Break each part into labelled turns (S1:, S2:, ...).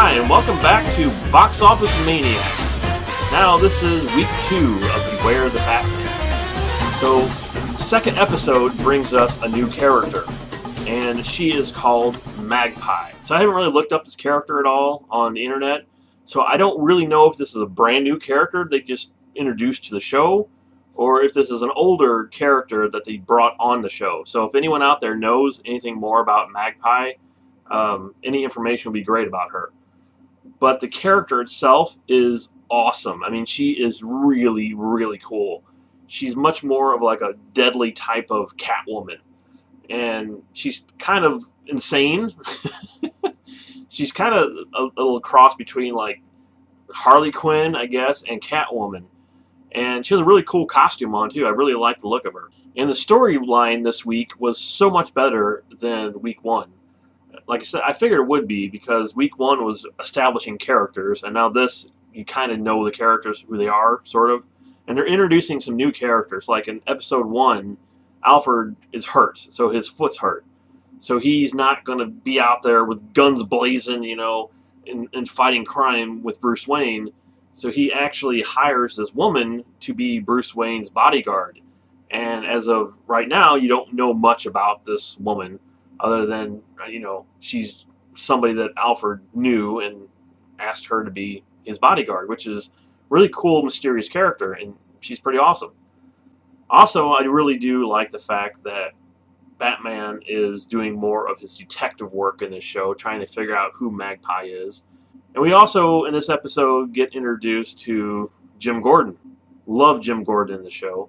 S1: Hi, and welcome back to Box Office Maniacs. Now, this is week 2 of Beware the Batman. So, second episode brings us a new character, and she is called Magpie. So I haven't really looked up this character at all on the internet, so I don't really know if this is a brand new character they just introduced to the show, or if this is an older character that they brought on the show. So if anyone out there knows anything more about Magpie, any information would be great about her. But the character itself is awesome. I mean, she is really, really cool. She's much more of like a deadly type of Catwoman. And she's kind of insane. She's kind of a little cross between like Harley Quinn, I guess, and Catwoman. And she has a really cool costume on, too. I really like the look of her. And the storyline this week was so much better than week 1. Like I said, I figured it would be because week 1 was establishing characters, and now this, you kind of know the characters, who they are, sort of. And they're introducing some new characters. Like in episode 1, Alfred is hurt, so his foot's hurt. So he's not going to be out there with guns blazing, you know, and fighting crime with Bruce Wayne. So he actually hires this woman to be Bruce Wayne's bodyguard. And as of right now, you don't know much about this woman, other than, you know, she's somebody that Alfred knew and asked her to be his bodyguard, which is a really cool, mysterious character, and she's pretty awesome. Also, I really do like the fact that Batman is doing more of his detective work in this show, trying to figure out who Magpie is. And we also, in this episode, get introduced to Jim Gordon. Love Jim Gordon in the show.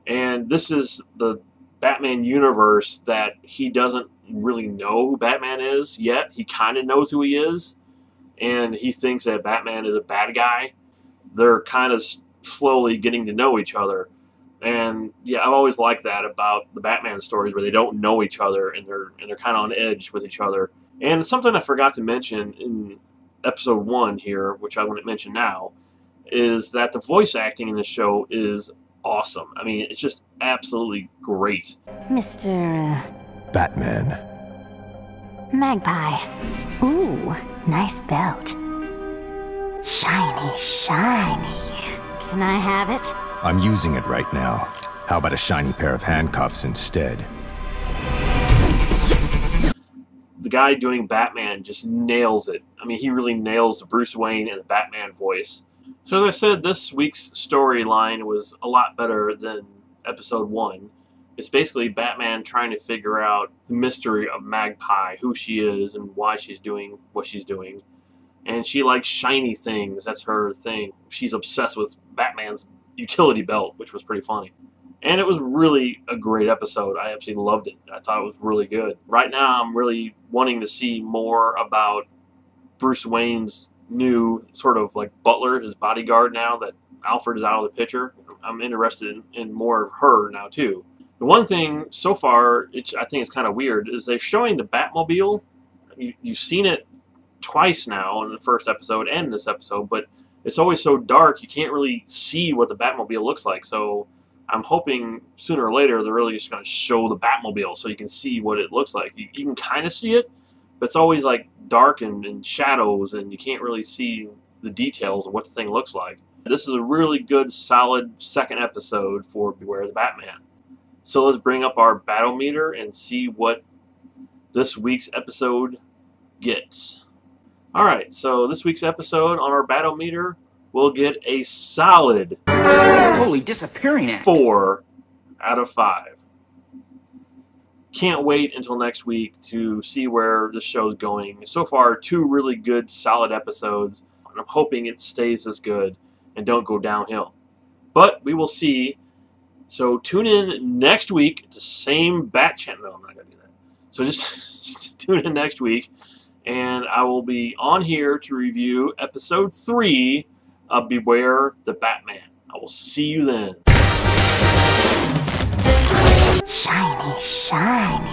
S1: And this is the Batman universe that he doesn't really know who Batman is yet. He kind of knows who he is, and he thinks that Batman is a bad guy. They're kind of slowly getting to know each other. And yeah, I've always liked that about the Batman stories, where they don't know each other and they're kind of on edge with each other. And something I forgot to mention in episode 1 here, which I want to mention now, is that the voice acting in the show is awesome. I mean, it's just absolutely great.
S2: Mr.
S3: Batman.
S2: Magpie. Ooh, nice belt. Shiny, shiny. Can I have it?
S3: I'm using it right now. How about a shiny pair of handcuffs instead?
S1: The guy doing Batman just nails it. I mean, he really nails the Bruce Wayne and the Batman voice. So as I said, this week's storyline was a lot better than episode 1. It's basically Batman trying to figure out the mystery of Magpie, who she is and why she's doing what she's doing. And she likes shiny things. That's her thing. She's obsessed with Batman's utility belt, which was pretty funny. And it was really a great episode. I absolutely loved it. I thought it was really good. Right now, I'm really wanting to see more about Bruce Wayne's new sort of like butler, his bodyguard, now that Alfred is out of the picture. I'm interested in more of her now, too. The one thing so far, I think it's kind of weird, is they're showing the Batmobile. You've seen it twice now in the first episode and this episode, but it's always so dark you can't really see what the Batmobile looks like. So I'm hoping sooner or later they're really just going to show the Batmobile so you can see what it looks like. You can kind of see it, but it's always like dark and shadows, and you can't really see the details of what the thing looks like. This is a really good, solid second episode for Beware the Batman. So let's bring up our battle meter and see what this week's episode gets. Alright, so this week's episode on our battle meter will get a solid
S4: Holy disappearing act.
S1: 4 out of 5. Can't wait until next week to see where this show's going. So far, 2 really good, solid episodes, and I'm hoping it stays as good and don't go downhill. But we will see. So tune in next week to the same Bat channel. No, I'm not going to do that. So just tune in next week, and I will be on here to review episode 3 of Beware the Batman. I will see you then.
S2: Shiny, shiny.